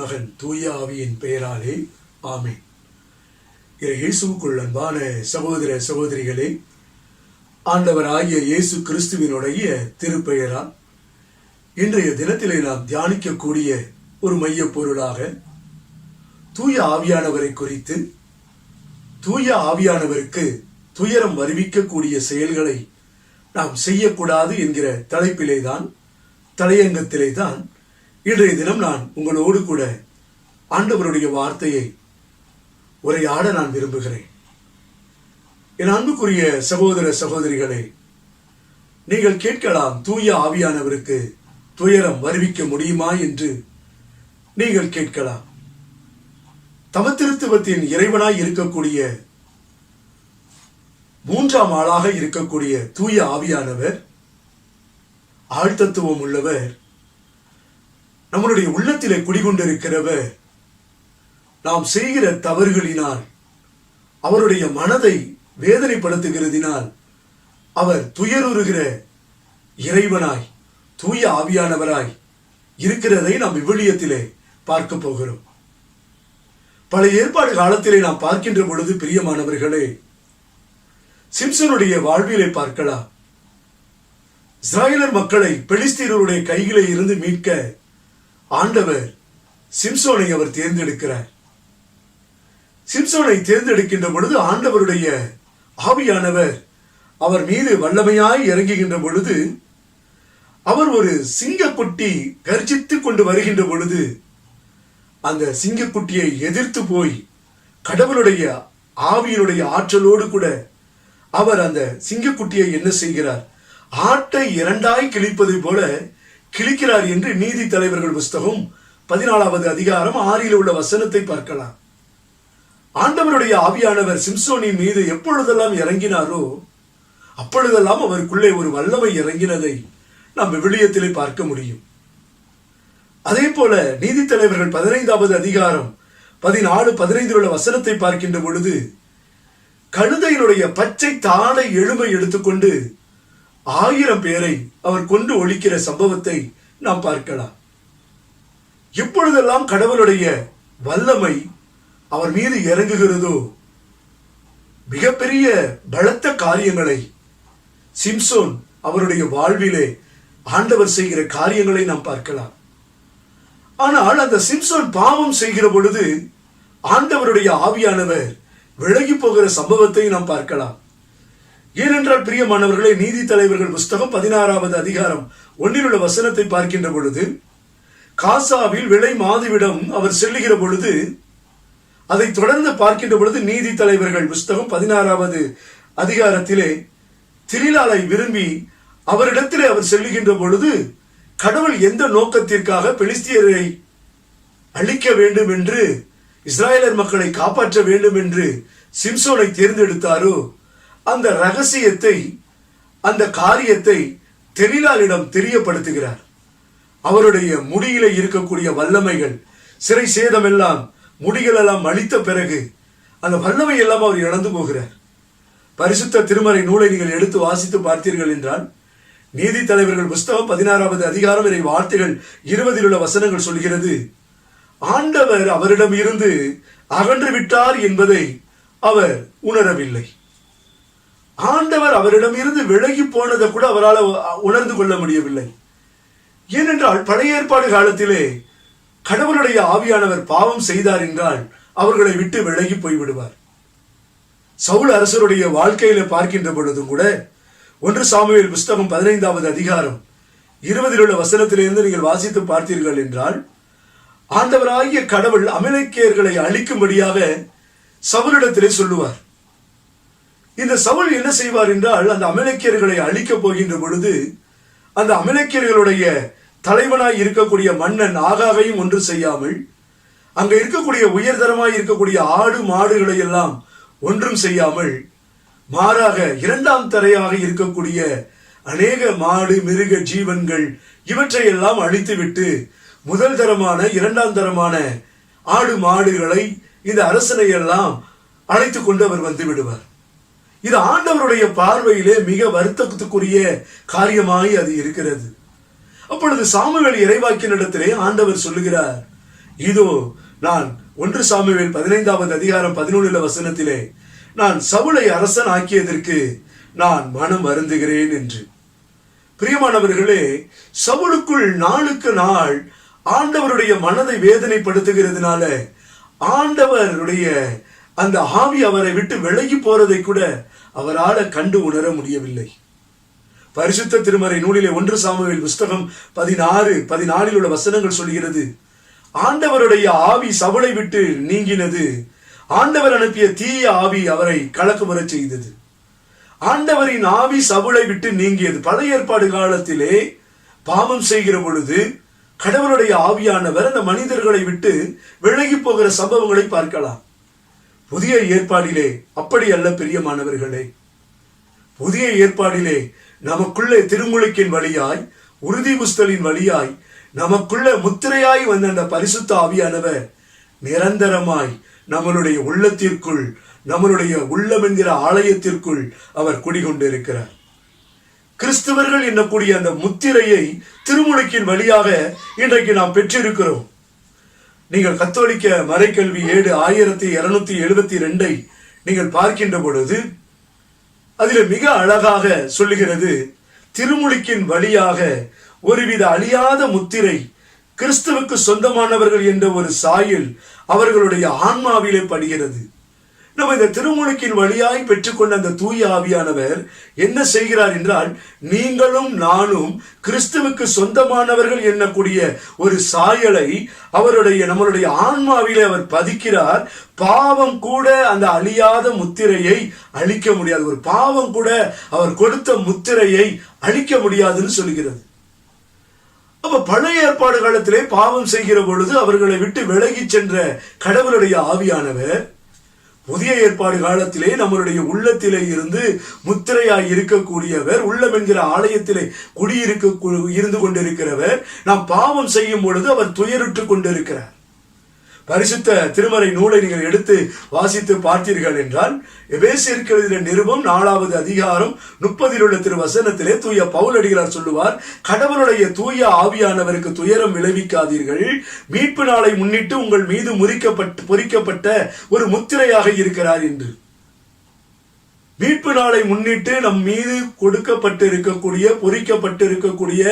மகன் தூய ஆவியின் பெயராலே ஆமென். இயேசுவுக்குள் அன்பான சகோதர சகோதரிகளே, ஆண்டவராகிய இயேசு கிறிஸ்துவினுடைய திருப்பெயரால் இன்றைய தினத்திலே நாம் தியானிக்கக்கூடிய ஒரு மைய பொருளாக தூய ஆவியானவரை குறித்து, தூய ஆவியானவருக்கு துயரம் வருவிக்கக்கூடிய செயல்களை நாம் செய்யக்கூடாது என்கிற தலைப்பிலேதான், தலையங்கத்திலேதான் இன்றைய தினம் நான் உங்களோடு கூட ஆண்டவருடைய வார்த்தையை உரையாட நான் விரும்புகிறேன். என் அன்புக்குரிய சகோதர சகோதரிகளே, நீங்கள் கேட்கலாம், தூய ஆவியானவருக்கு துயரம் வருவிக்க முடியுமா என்று நீங்கள் கேட்கலாம். தமத்திருத்துவத்தின் இறைவனாய் இருக்கக்கூடிய மூன்றாம் ஆளாக இருக்கக்கூடிய தூய ஆவியானவர் ஆழ்த்தத்துவம் உள்ளவர், நம்மளுடைய உள்ளத்திலே குடிகொண்டிருக்கிறவர். நாம் செய்கிற தவறுகளினால், அவருடைய மனதை வேதனைப்படுத்துகிறதினால் அவர் துயருறுகிற இறைவனாய், தூய ஆவியானவராய் இருக்கிறதை நாம் விவிலியத்திலே பார்க்க போகிறோம். பழைய ஏற்பாடு காலத்திலே நாம் பார்க்கின்ற பொழுது, பிரியமானவர்களே, சிம்சனுடைய வாழ்விலை பார்க்கலாம். இஸ்ராயேலர் மக்களை பெலிஸ்தீனருடைய கையிலே இருந்து மீட்க ஆண்டவர் சிம்சோனை அவர் தேர்ந்தெடுக்கிறார். சிம்சோனை தேர்ந்தெடுக்கின்ற பொழுது ஆண்டவருடைய ஆவியானவர் அவர் மீது வல்லமையாய் இறங்குகின்ற பொழுது, அவர் ஒரு சிங்கக்குட்டி கர்ஜித்துக் கொண்டு வருகின்ற பொழுது, அந்த சிங்கக்குட்டியை எதிர்த்து போய் கடவுளுடைய ஆவியினுடைய ஆற்றலோடு கூட அவர் அந்த சிங்கக்குட்டியை என்ன செய்கிறார்? ஆட்டை இரண்டாய் கிழிப்பதை போல கிழிக்கிறார் என்று நீதி தலைவர்கள் புஸ்தகம் 14வது அதிகாரம் 6 உள்ள வசனத்தை பார்க்கலாம். ஆண்டவருடைய ஆவியானவர் சிம்சோனின் மீது எப்பொழுதெல்லாம் இறங்கினாரோ அப்பொழுதெல்லாம் அவருக்குள்ளே ஒரு வல்லமை இறங்கினதை நாம் விவிலியத்திலே பார்க்க முடியும். அதே போல நீதி தலைவர்கள் 15வது அதிகாரம் 14-15 உள்ள வசனத்தை பார்க்கின்ற பொழுது, கழுதையினுடைய பச்சை தாடை எலும்பை எடுத்துக்கொண்டு 1000 பேரை அவர் கொண்டு ஒழிக்கிற சம்பவத்தை நாம் பார்க்கலாம். எப்பொழுதெல்லாம் கடவுளுடைய வல்லமை அவர் மீது இறங்குகிறதோ, மிகப்பெரிய பலத்த காரியங்களை சிம்சோன் அவருடைய வாழ்விலே ஆண்டவர் செய்கிற காரியங்களை நாம் பார்க்கலாம். ஆனால் அந்த சிம்சோன் பாவம் செய்கிற பொழுது ஆண்டவருடைய ஆவியானவர் விலகி போகிற சம்பவத்தை நாம் பார்க்கலாம். ஏனென்றால் பிரியமானவர்களே, நீதி தலைவர்கள் புஸ்தகம் 16வது அதிகாரம் 1 உள்ள வசனத்தை பார்க்கின்ற பொழுது, காசாவில் விலை மாதுவிடம் அவர் செல்லுகிற பொழுது, அதை தொடர்ந்து பார்க்கின்ற பொழுது நீதி தலைவர்கள் புஸ்தகம் 16வது அதிகாரத்திலே திரிலாளை விரும்பி அவரிடத்திலே அவர் செல்லுகின்ற பொழுது, கடவுள் எந்த நோக்கத்திற்காக பெலிஸ்தியரை அழிக்க வேண்டும் என்று, இஸ்ராயலர் மக்களை காப்பாற்ற வேண்டும் என்று சிம்சோனை தேர்ந்தெடுத்தாரோ அந்த ரகசியத்தை, அந்த காரியத்தை தெலிலாளிடம் தெரியப்படுத்துகிறார். அவருடைய முடியில இருக்கக்கூடிய வல்லமைகள், சிறை சேதம் எல்லாம், முடிகள் எல்லாம் அழித்த பிறகு அந்த வல்லமை எல்லாம் அவர் இழந்து போகிறார். பரிசுத்த திருமறை நூலை நீங்கள் எடுத்து வாசித்து பார்த்தீர்கள் என்றால், நீதி தலைவர்கள் புஸ்தகம் 16வது அதிகாரம் இறை வார்த்தைகள் 20 உள்ள வசனங்கள் சொல்கிறது, ஆண்டவர் அவரிடம் இருந்து அகன்று விட்டார் என்பதை அவர் உணரவில்லை. ஆண்டவர் அவரிடம் இருந்து விலகி போனதை கூட அவரால் உணர்ந்து கொள்ள முடியவில்லை. ஏனென்றால் பழைய ஏற்பாடு காலத்திலே கடவுளுடைய ஆவியானவர் பாவம் செய்தார் என்றால் அவர்களை விட்டு விலகி போய்விடுவார். சவுல் அரசருடைய வாழ்க்கையில பார்க்கின்ற பொழுதும் கூட 1 சாமுவேல் புஸ்தகம் 15வது அதிகாரம் 20 உள்ள வசனத்திலிருந்து நீங்கள் வாசித்து பார்த்தீர்கள் என்றால், ஆண்டவராகிய கடவுள் அமலேக்கியர்களை அழிக்கும்படியாக சவுலிடத்திலே சொல்லுவார். இந்த சவுல் என்ன செய்வார் என்றால், அந்த அமலேக்கியர்களை அழிக்கப் போகின்ற பொழுது அந்த அமலேக்கியர்களுடைய தலைவனாய் இருக்கக்கூடிய மன்னன் ஆகாகையும் ஒன்று செய்யாமல், அங்க இருக்கக்கூடிய உயர்தரமாய் இருக்கக்கூடிய ஆடு மாடுகளை எல்லாம் ஒன்றும் செய்யாமல், மாறாக 2ஆம் தரையாக இருக்கக்கூடிய அநேக மாடு மிருக ஜீவன்கள் இவற்றை எல்லாம் அழித்துவிட்டு முதல் தரமான 2ஆம் தரமான ஆடு மாடுகளை, இந்த அரசனை எல்லாம் அழைத்து கொண்டு அவர் வந்து விடுவார். இது ஆண்டவருடைய பார்வையிலே மிக வருத்தத்துக்குரிய காரியமாய் அது இருக்கிறது. அப்பொழுது சாமுவேல் இறைவாக்கினிடத்திலே ஆண்டவர் சொல்லுகிறார், இதோ நான் 1 சாமுவேல் 15வது அதிகாரம் 11 வசனத்திலே, நான் சவுலை அரசன் ஆக்கியதற்கு நான் மனம் வருந்துகிறேன் என்று. பிரியமானவர்களே, சவுலுக்குள் நாளுக்கு நாள் ஆண்டவருடைய மனதை வேதனைப்படுத்துகிறதுனால ஆண்டவருடைய அந்த ஆவி அவரை விட்டு விலகி போறதை கூட அவரால் கண்டு உணர முடியவில்லை. பரிசுத்த திருமறை நூலிலே 1 சாமுவேல் புஸ்தகம் 16 உள்ள வசனங்கள் சொல்கிறது, ஆண்டவருடைய ஆவி சவுலை விட்டு நீங்கினது, ஆண்டவர் அனுப்பிய தீய ஆவி அவரை கலக்கமுறச் செய்தது. ஆண்டவரின் ஆவி சவுலை விட்டு நீங்கியது. பழைய ஏற்பாடு காலத்திலே பாவம் செய்கிற பொழுது கடவுளுடைய ஆவியானவர் அந்த மனிதர்களை விட்டு விலகி போகிற சம்பவங்களை பார்க்கலாம். புதிய ஏற்பாடிலே அப்படி அல்ல பிரியமானவர்களே. புதிய ஏற்பாடிலே நமக்குள்ளே திருமுழுக்கின் வழியாய், உறுதி புஸ்தலின் வழியாய், நமக்குள்ள முத்திரையாய் வந்த அந்த பரிசுத்த ஆவியானவர் நிரந்தரமாய் நம்மளுடைய உள்ளத்திற்குள், நம்மளுடைய உள்ளம் என்கிற ஆலயத்திற்குள் அவர் குடிகொண்டு இருக்கிறார். கிறிஸ்தவர்கள் என்னக்கூடிய அந்த முத்திரையை திருமுழுக்கின் வழியாக இன்றைக்கு நாம் பெற்றிருக்கிறோம். நீங்கள் கத்தோலிக்க மறைக்கல்வி ஏடு 1272 நீங்கள் பார்க்கின்ற பொழுது அதில் மிக அழகாக சொல்லுகிறது, திருமுழுக்கின் வழியாக ஒருவித அழியாத முத்திரை, கிறிஸ்துவுக்கு சொந்தமானவர்கள் என்ற ஒரு சாயல் அவர்களுடைய ஆன்மாவிலே படுகிறது. நம்ம இந்த திருமுழுக்கின் வழியாய் பெற்றுக்கொண்ட அந்த தூய ஆவியானவர் என்ன செய்கிறார் என்றால், நீங்களும் நானும் கிறிஸ்துவுக்கு சொந்தமானவர்கள் என்னக்கூடிய ஒரு சாயலை நம்மளுடைய ஆன்மாவிலே அவர் பதிக்கிறார். பாவம் கூட அந்த அழியாத முத்திரையை அழிக்க முடியாது. ஒரு பாவம் கூட அவர் கொடுத்த முத்திரையை அழிக்க முடியாதுன்னு சொல்லுகிறது. அப்ப பழைய ஏற்பாடு காலத்திலே பாவம் செய்கிற பொழுது அவர்களை விட்டு விலகி சென்ற கடவுளுடைய ஆவியானவர் புதிய ஏற்பாடு காலத்திலே நம்மளுடைய உள்ளத்திலே இருந்து முத்திரையாய் இருக்கக்கூடியவர், உள்ளம் என்கிற ஆலயத்திலே இருந்து கொண்டிருக்கிறவர். நாம் பாவம் செய்யும் பொழுது அவர் துயருற்று கொண்டிருக்கிறார். பரிசுத்த திருமறை நூலை நீங்கள் எடுத்து வாசித்து பார்த்தீர்கள் என்றால், எபேசியருக்கு நிருபம் 4வது அதிகாரம் 30 உள்ள திருவசனத்திலே தூய பவுலடிகளார் சொல்லுவார், கடவுளுடைய தூய ஆவியானவருக்கு துயரம் விளைவிக்காதீர்கள், மீட்பு நாளை முன்னிட்டு உங்கள் மீது பொறிக்கப்பட்ட ஒரு முத்திரையாக இருக்கிறார் என்று. மீட்பு நாளை முன்னிட்டு நம் மீது கொடுக்கப்பட்டு இருக்கக்கூடிய பொறிக்கப்பட்டு இருக்கக்கூடிய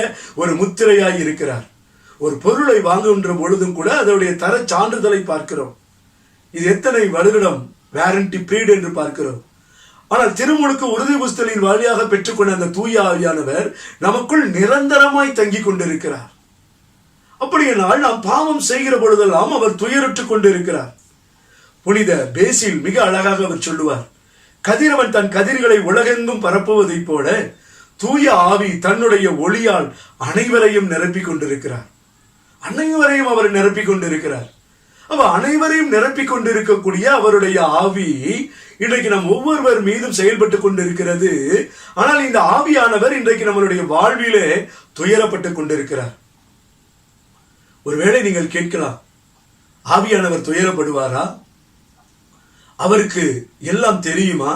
ஒரு முத்திரையாய் இருக்கிறார். ஒரு பொருளை வாங்குகின்ற பொழுதும் கூட அதனுடைய தர சான்றிதழை பார்க்கிறோம். இது எத்தனை வருடம் வாரண்டி பீரியட் என்று பார்க்கிறோம். ஆனால் திருமுழுக்கு உறுதி புஸ்தலின் வழியாக பெற்றுக்கொண்ட அந்த தூய ஆவியானவர் நமக்குள் நிரந்தரமாய் தங்கி கொண்டிருக்கிறார். அப்படியானால் நாம் பாவம் செய்கிற பொழுதெல்லாம் அவர் துயருற்றுக் கொண்டிருக்கிறார். புனித பேசில் மிக அழகாக அவர் சொல்லுவார், கதிரவன் தன் கதிர்களை உலகெங்கும் பரப்புவதைப் போல தூய ஆவி தன்னுடைய ஒளியால் அனைவரையும் நிரப்பிக் கொண்டிருக்கிறார். அனைவரையும் அவர் நிரப்பிக் கொண்டிருக்கிறார். அவ அனைவரையும் நிரப்பிக் கொண்டிருக்கக்கூடிய அவருடைய ஆவி இன்றைக்கு நம் ஒவ்வொருவர் மீதும் செயல்பட்டு கொண்டிருக்கிறது. ஆனால் இந்த ஆவியானவர் இன்றைக்கு நம்மளுடைய வாழ்விலே துயரப்பட்டுக் கொண்டிருக்கிறார். ஒருவேளை நீங்கள் கேட்கலாம், ஆவியானவர் துயரப்படுவாரா? அவருக்கு எல்லாம் தெரியுமா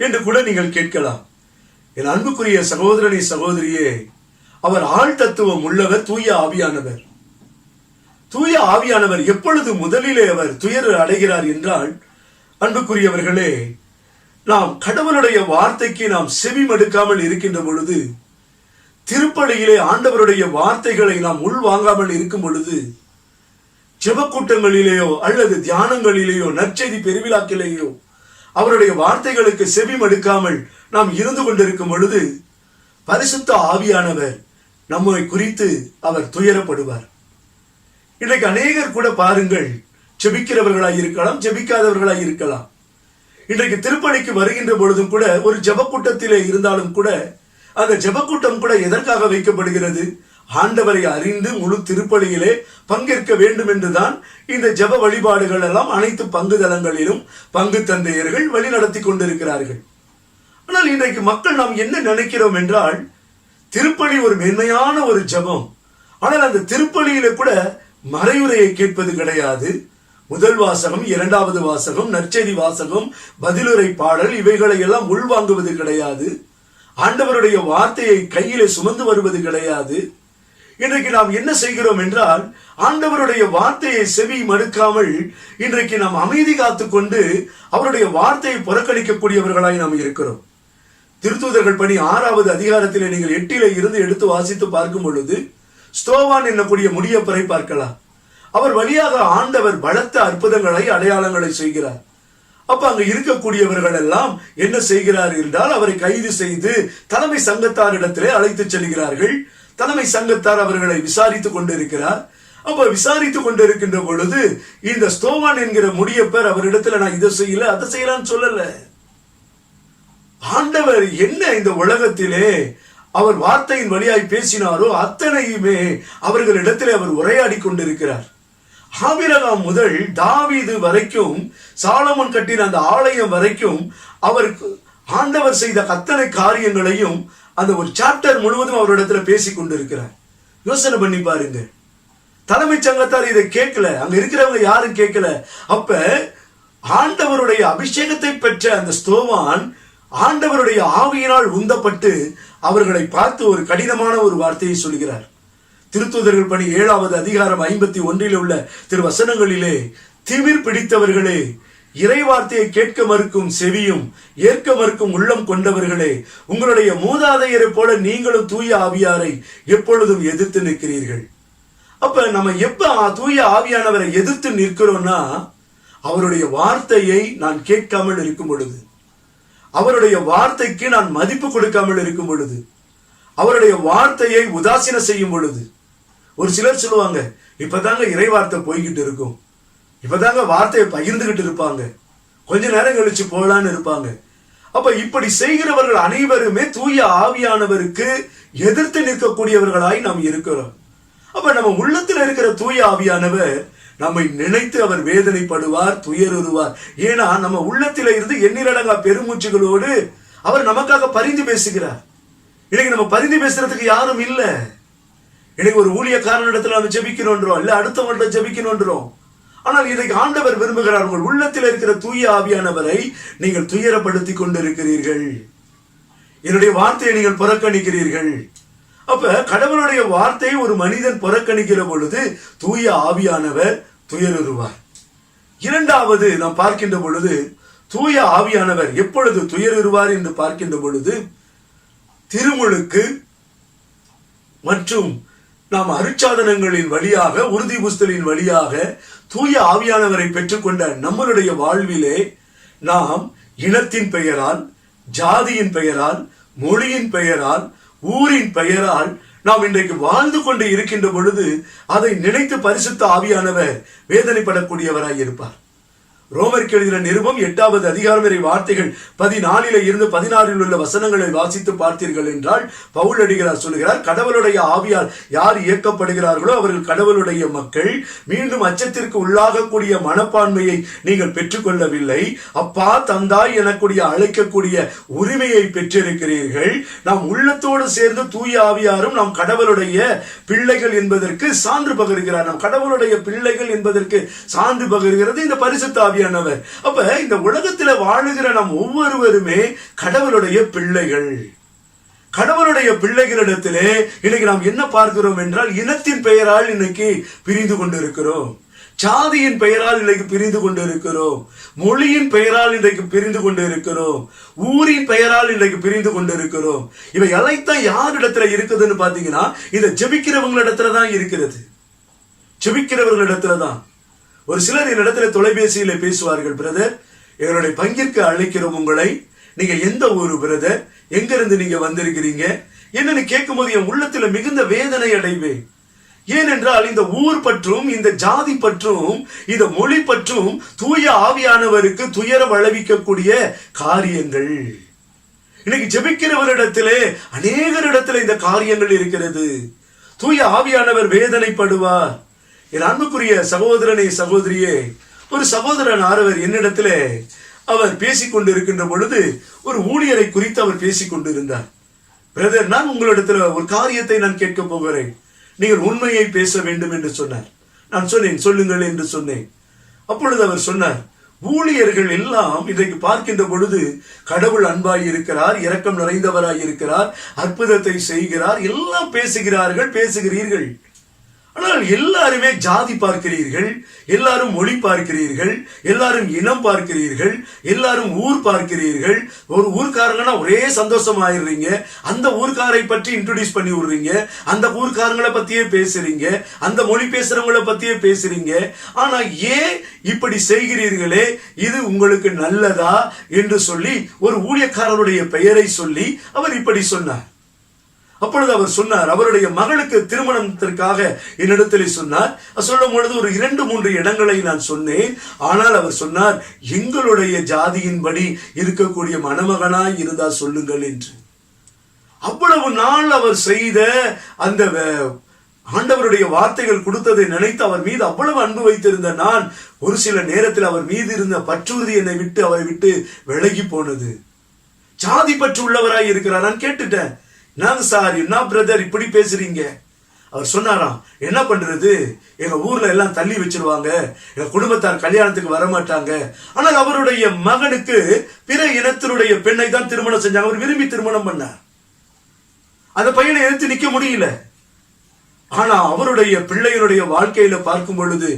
என்று கூட நீங்கள் கேட்கலாம். என் அன்புக்குரிய சகோதரனை சகோதரியே, அவர் ஆள் தத்துவம் உள்ளவர் தூய ஆவியானவர். தூய ஆவியானவர் எப்பொழுது முதலிலே அவர் துயர் அடைகிறார் என்றால், அன்புக்குரியவர்களே, நாம் கடவுளுடைய வார்த்தைக்கு நாம் செவி மடுக்காமல் இருக்கின்ற பொழுது, திருப்பலியிலே ஆண்டவருடைய வார்த்தைகளை நாம் உள்வாங்காமல் இருக்கும் பொழுது, ஜெபக்கூட்டங்களிலேயோ அல்லது தியானங்களிலேயோ நற்செய்தி பெருவிழாக்களிலேயோ அவருடைய வார்த்தைகளுக்கு செவி மடுக்காமல் நாம் இருந்து கொண்டிருக்கும் பொழுது, பரிசுத்த ஆவியானவர் நம்மை குறித்து அவர் துயரப்படுவார். இன்றைக்கு அநேகர் கூட பாருங்கள், ஜெபிக்கிறவர்களாய் இருக்கலாம், ஜெபிக்காதவர்களாய் இருக்கலாம். இன்றைக்கு திருப்பலிக்கு வருகின்ற பொழுதும் கூட ஒரு ஜெபக்கூட்டத்திலே இருந்தாலும் கூட அந்த ஜெபக்கூட்டம் கூட எதற்காக வைக்கப்படுகிறது? ஆண்டவரை அறிந்து முழு திருப்பலியிலே பங்கேற்க வேண்டும் என்றுதான் இந்த ஜெப வழிபாடுகள் எல்லாம் அனைத்து பங்கு தளங்களிலும் பங்கு தந்தையர்கள் வழி நடத்தி கொண்டிருக்கிறார்கள். ஆனால் இன்றைக்கு மக்கள் நாம் என்ன நினைக்கிறோம் என்றால், திருப்பலி ஒரு மென்மையான ஒரு ஜெபம். ஆனால் அந்த திருப்பலியில கூட மறையுரையை கேட்பது கிடையாது. முதல் வாசகம், இரண்டாவது வாசகம், நற்செய்தி வாசகம், பதிலுரை பாடல், இவைகளை எல்லாம் உள்வாங்குவது கிடையாது. ஆண்டவருடைய வார்த்தையை கையிலே சுமந்து வருவது கிடையாது. இன்றைக்கு நாம் என்ன செய்கிறோம் என்றால், ஆண்டவருடைய வார்த்தையை செவி மடுக்காமல் இன்றைக்கு நாம் அமைதி காத்துக் கொண்டு அவருடைய வார்த்தையை புறக்கணிக்கக்கூடியவர்களாய் நாம் இருக்கிறோம். திருத்தூதர்கள் பணி 6வது அதிகாரத்திலே நீங்கள் 8 இருந்து எடுத்து வாசித்து பார்க்கும் பொழுது ஸ்தோவான் என்னக்கூடிய முடியப்பரை பார்க்கலாம். அவர் வழியாக ஆண்டவர் பலத்த அற்புதங்களை அடையாளங்களை செய்கிறார். அப்ப அங்க இருக்கக்கூடியவர்கள் எல்லாம் என்ன செய்கிறார் என்றால், அவரை கைது செய்து தலைமை சங்கத்தாரிடத்திலே அழைத்து செல்கிறார்கள். தலைமை சங்கத்தார் அவர்களை விசாரித்துக் கொண்டிருக்கிறார். அப்ப விசாரித்துக் கொண்டிருக்கின்ற பொழுது இந்த ஸ்தோவான் என்கிற முடியப்பர் அவரிடத்துல நான் இதை செய்யல அதை செய்யலான்னு சொல்லல. ஆண்டவர் என்ன இந்த உலகத்திலே அவர் வார்த்தையின் வழியாய் பேசினாரோ அத்தனையுமே அவர்களிடத்திலே அவர் உரையாடி கொண்டிருக்கிறார். ஆபிரகாம் முதல் தாவீது வரைக்கும், சாலமோன் கட்டின அந்த ஆலயம் வரைக்கும் அவருக்கு ஆண்டவர் செய்த அத்தனை காரியங்களையும் அந்த ஒரு சாப்டர் முழுவதும் அவரிடத்துல பேசி கொண்டிருக்கிறார். யோசனை பண்ணி பாருங்க. தலைமை சங்கத்தார் இதை கேட்கல, அங்க இருக்கிறவங்க யாரும் கேட்கல. அப்ப ஆண்டவருடைய அபிஷேகத்தை பெற்ற அந்த ஸ்தோவான் ஆண்டவருடைய ஆவியினால் உந்தப்பட்டு அவர்களை பார்த்து ஒரு கடினமான ஒரு வார்த்தையை சொல்கிறார். திருத்தூதர்கள் பணி 7வது அதிகாரம் 51 உள்ள திருவசனங்களிலே, திமிர் பிடித்தவர்களே, இறை வார்த்தையை கேட்க மறுக்கும் செவியும் ஏற்க மறுக்கும் உள்ளம் கொண்டவர்களே, உங்களுடைய மூதாதையரை போல நீங்களும் தூய ஆவியாரை எப்பொழுதும் எதிர்த்து நிற்கிறீர்கள். அப்ப நம்ம எப்ப தூய ஆவியானவரை எதிர்த்து நிற்கிறோம்னா, அவருடைய வார்த்தையை நான் கேட்காமல் இருக்கும் பொழுது, அவருடைய வார்த்தைக்கு நான் மதிப்பு கொடுக்காமல் இருக்கும் பொழுது, அவருடைய வார்த்தையை உதாசீன செய்யும் பொழுது. ஒரு சிலர் சொல்லுவாங்க, இப்பதாங்க இறை வார்த்தை போய்கிட்டு இருக்கும், இப்பதாங்க வார்த்தையை பகிர்ந்துகிட்டு இருப்பாங்க, கொஞ்ச நேரம் கழிச்சு போலான்னு இருப்பாங்க. அப்ப இப்படி செய்கிறவர்கள் அனைவருமே தூய ஆவியானவருக்கு எதிர்த்து நிற்கக்கூடியவர்களாய் நாம் இருக்கிறோம். அப்ப நம்ம உள்ளத்துல இருக்கிற தூய ஆவியானவர் நம்மை நினைத்து அவர் வேதனைப்படுவார், துயருவார். ஏன்னா நம்ம உள்ளத்தில இருந்து எண்ணிலடங்கா பெருமூச்சுகளோடு அவர் நமக்காக பரிந்து பேசுகிறார். இன்னைக்கு நம்ம பரிந்து பேசுறதுக்கு யாரும் இல்ல. இன்னைக்கு ஒரு ஊழியக்காரனிடத்துல நம்ம ஜெபிக்கணும்ன்றோம், இல்ல அடுத்தவங்கள்ட்ட ஜெபிக்கணும்ன்றோம். ஆனால் இன்றைக்கு ஆண்டவர் விரும்புகிறார், உங்கள் உள்ளத்தில் இருக்கிற தூய ஆவியானவரை நீங்கள் துயரப்படுத்தி கொண்டிருக்கிறீர்கள், என்னுடைய வார்த்தையை நீங்கள் புறக்கணிக்கிறீர்கள். அப்ப கடவுளுடைய வார்த்தையை ஒரு மனிதன் புறக்கணிக்கிற பொழுது தூய ஆவியானவர் துயருவார். இரண்டாவது நாம் பார்க்கின்ற பொழுது, தூய ஆவியானவர் எப்பொழுது துயருவார் என்று பார்க்கின்ற பொழுது, திருமுழுக்கு மற்றும் நாம் அருட்சாதனங்களின் வழியாக, உறுதி புஸ்தலின் வழியாக தூய ஆவியானவரை பெற்றுக்கொண்ட நம்மளுடைய வாழ்விலே நாம் இனத்தின் பெயரால், ஜாதியின் பெயரால், மொழியின் பெயரால், ஊரின் பெயரால் நாம் இன்றைக்கு வாழ்ந்து கொண்டு இருக்கின்ற பொழுது அதை நினைத்து பரிசுத்த ஆவியானவர் வேதனைப்படக்கூடியவராய் இருப்பார். ரோமருக்கு எழுதின நிருபம் 8வது அதிகாரம் வரை வார்த்தைகள் 14 இருந்து 16 உள்ள வசனங்களை வாசித்து பார்த்தீர்கள் என்றால், பவுல் அடிகளார் சொல்கிறார், கடவுளுடைய ஆவியால் யார் இயக்கப்படுகிறார்களோ அவர்கள் கடவுளுடைய மக்கள். மீண்டும் அச்சத்திற்கு உள்ளாகக்கூடிய மனப்பான்மையை நீங்கள் பெற்றுக்கொள்ளவில்லை. அப்பா தந்தாய் எனக்கூடிய அழைக்கக்கூடிய உரிமையை பெற்றிருக்கிறீர்கள். நாம் உள்ளத்தோடு சேர்ந்து தூய ஆவியாரும் நாம் கடவுளுடைய பிள்ளைகள் என்பதற்கு சான்று பகருகிறார். நாம் கடவுளுடைய பிள்ளைகள் என்பதற்கு சான்று பகருகிறது இந்த பரிசுத்த ஆவி. அப்ப இந்த உலகத்தில் வாழுகிற நாம் ஒவ்வொருவருமே கடவுளுடைய பிள்ளைகள். கடவுளுடைய பிள்ளைகளிடத்திலே இன்னைக்கு நாம் என்ன பார்க்கிறோம் என்றால், இனத்தின் பெயரால் இன்னைக்கு பிரிந்து கொண்டிருக்கிறோம், ஜாதியின் பெயரால் இன்றைக்கு பிரிந்து கொண்டிருக்கிறோம், மொழியின் பெயரால் இன்றைக்கு பிரிந்து கொண்டிருக்கிறோம், ஊரின் பெயரால் இன்றைக்கு பிரிந்து கொண்டிருக்கிறோம். இவை அனைத்தும் யாரிடத்துல இருக்குதுன்னு பாத்தீங்கன்னா, இந்த ஜெபிக்கிறவங்களிடத்துல தான் இருக்கிறது. ஜெபிக்கிறவர்களிடத்துல தான். ஒரு சிலர் என்னிடத்துல தொலைபேசியில பேசுவார்கள், பிரதர் எங்களுடைய பங்கிற்கு அழைக்கிறோம் உங்களை, நீங்க எந்த ஊரு பிரதர், எங்க இருந்து நீங்க வந்திருக்கிறீங்க என்னன்னு கேட்கும் போது என் உள்ளத்துல மிகுந்த வேதனை அடைவேன். ஏனென்றால் இந்த ஊர் பற்றும், இந்த ஜாதி பற்றும், இந்த மொழி பற்றும் தூய ஆவியானவருக்கு துயரம் விளைவிக்கக்கூடிய காரியங்கள். இன்னைக்கு ஜெபிக்கிறவரிடத்திலே அநேகரிடத்துல இந்த காரியங்கள் இருக்கிறது. தூய ஆவியானவர் வேதனைப்படுவார். என் அன்புக்குரிய சகோதரனே, சகோதரியே, ஒரு சகோதரன் ஆரவர் என்னிடத்திலே அவர் பேசிக் கொண்டிருக்கின்ற பொழுது ஒரு ஊழியரை குறித்து அவர் பேசிக் கொண்டிருந்தார். பிரதர், நான் உங்களிடத்துல ஒரு காரியத்தை நான் கேட்க போகிறேன், நீங்கள் உண்மையை பேச வேண்டும் என்று சொன்னார். நான் சொன்னேன், சொல்லுங்கள் என்று சொன்னேன். அப்பொழுது அவர் சொன்னார், ஊழியர்கள் எல்லாம் இன்றைக்கு பார்க்கின்ற பொழுது கடவுள் அன்பாய் இருக்கிறார், இரக்கம் நிறைந்தவராய் இருக்கிறார், அற்புதத்தை செய்கிறார், எல்லாம் பேசுகிறீர்கள். ஆனால் எல்லாருமே ஜாதி பார்க்கிறீர்கள், எல்லாரும் மொழி பார்க்கிறீர்கள், எல்லாரும் இனம் பார்க்கிறீர்கள், எல்லாரும் ஊர் பார்க்கிறீர்கள். ஒரு ஊர்க்காரங்கன்னா ஒரே சந்தோஷம் ஆயிடுறீங்க, அந்த ஊர்க்காரை பற்றி இன்ட்ரோடியூஸ் பண்ணி விடுறீங்க, அந்த ஊர்க்காரங்களை பத்தியே பேசுறீங்க, அந்த மொழி பேசுறவங்களை பத்தியே பேசுறீங்க. ஆனா ஏன் இப்படி செய்கிறீர்களே, இது உங்களுக்கு நல்லதா என்று சொல்லி ஒரு ஊழியக்காரருடைய பெயரை சொல்லி அவர் இப்படி சொன்னார். அப்பொழுது அவர் சொன்னார், அவருடைய மகளுக்கு திருமணத்திற்காக என்னிடத்தில் சொன்னார். சொல்லும் பொழுது ஒரு 2-3 இடங்களை நான் சொன்னேன். ஆனால் அவர் சொன்னார், எங்களுடைய ஜாதியின்படி இருக்கக்கூடிய மணமகனாய் இருந்தா சொல்லுங்கள் என்று. அவ்வளவு நாள் அவர் செய்த அந்த ஆண்டவருடைய வார்த்தைகள் கொடுத்ததை நினைத்து அவர் மீது அவ்வளவு அன்பு வைத்திருந்த நான் ஒரு சில நேரத்தில் அவர் மீது இருந்த பற்றுறுதி என்னை விட்டு அவரை விட்டு விலகி போனது. ஜாதி பற்று உள்ளவராய் இருக்கிறார். நான் கேட்டுட்டேன், நான் சார் என்ன பிரதர் இப்படி பேசுறீங்க? அவர் சொன்னாராம், என்ன பண்றது, எங்க ஊர்ல எல்லாம் தள்ளி வச்சிருவாங்க, எங்க குடும்பத்தார் கல்யாணத்துக்கு வரமாட்டாங்க. ஆனால் அவருடைய மகனுக்கு பிற இனத்தினுடைய பெண்ணை தான் திருமணம் செஞ்சாங்க. அவர் விரும்பி திருமணம் பண்ணார். அந்த பையனை எடுத்து நிக்க முடியல. ஆனா அவருடைய பிள்ளைகளுடைய வாழ்க்கையில பார்க்கும் பொழுது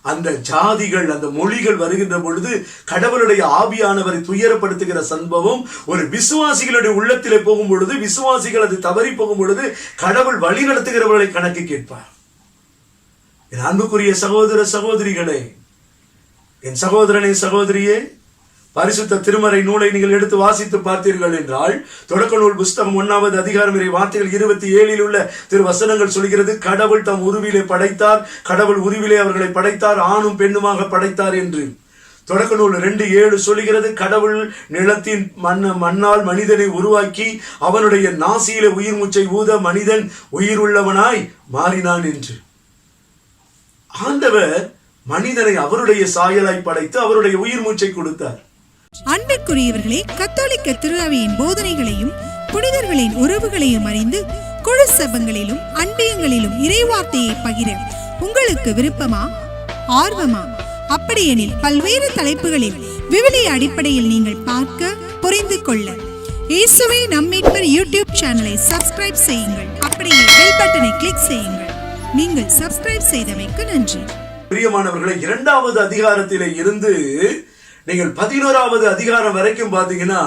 அந்த ஜாதிகள், அந்த மொழிகள் வருகின்ற பொழுது கடவுளுடைய ஆவியானவரை துயரப்படுத்துகிற சம்பவம் ஒரு விசுவாசிகளுடைய உள்ளத்திலே போகும் பொழுது, விசுவாசிகள் அது தவறி போகும் பொழுது கடவுள் வழி நடத்துகிறவர்களை கணக்கு கேட்பார். என் அன்புக்குரிய சகோதர சகோதரிகளே, என் சகோதரனே சகோதரியே, பரிசுத்த திருமறை நூலை நீங்கள் எடுத்து வாசித்து பார்த்தீர்கள் என்றால், தொடக்க நூல் புஸ்தகம் 1வது அதிகாரம் வார்த்தைகள் 27 உள்ள திருவசனங்கள் சொல்கிறது, கடவுள் தம் உருவிலே படைத்தார், கடவுள் உருவிலே அவர்களை படைத்தார், ஆணும் பெண்ணுமாக படைத்தார் என்று. தொடக்க நூல் 2:7 சொல்கிறது, கடவுள் நிலத்தின் மண்ணால் மனிதனை உருவாக்கி அவனுடைய நாசியிலே உயிர் மூச்சை ஊத மனிதன் உயிர் உள்ளவனாய் மாறினான் என்று. ஆண்டவர் மனிதனை அவருடைய சாயலாய் படைத்து அவருடைய உயிர் மூச்சை கொடுத்தார். அன்பிற்குரியவர்களே, கத்தோலிக்க திருஅவையின் போதனைகளையும் புனிதர்களின் உறவுகளையும் அறிந்து குழு சபங்களிலும் அன்பியங்களிலும் இறைவார்த்தையை பகிர உங்களுக்கு விருப்பமா, ஆர்வமா? அப்படியெனில் பல்வேறு தலைப்புகளில் விவிலிய அடிப்படையில் நீங்கள் பார்க்க, புரிந்து கொள்ள இயேசுவே நம் மீட்பர் யூடியூப் சேனலை சப்ஸ்கிரைப் செய்யுங்கள். அப்படியே பெல் பட்டனை கிளிக் செய்யுங்கள். நீங்கள் சப்ஸ்கிரைப் செய்தமைக்கு நன்றி. பிரியமானவர்களை, 2வது அதிகாரத்திலே இருந்து நீங்கள் 11வது அதிகாரம் வரைக்கும் பாத்தீங்கன்னா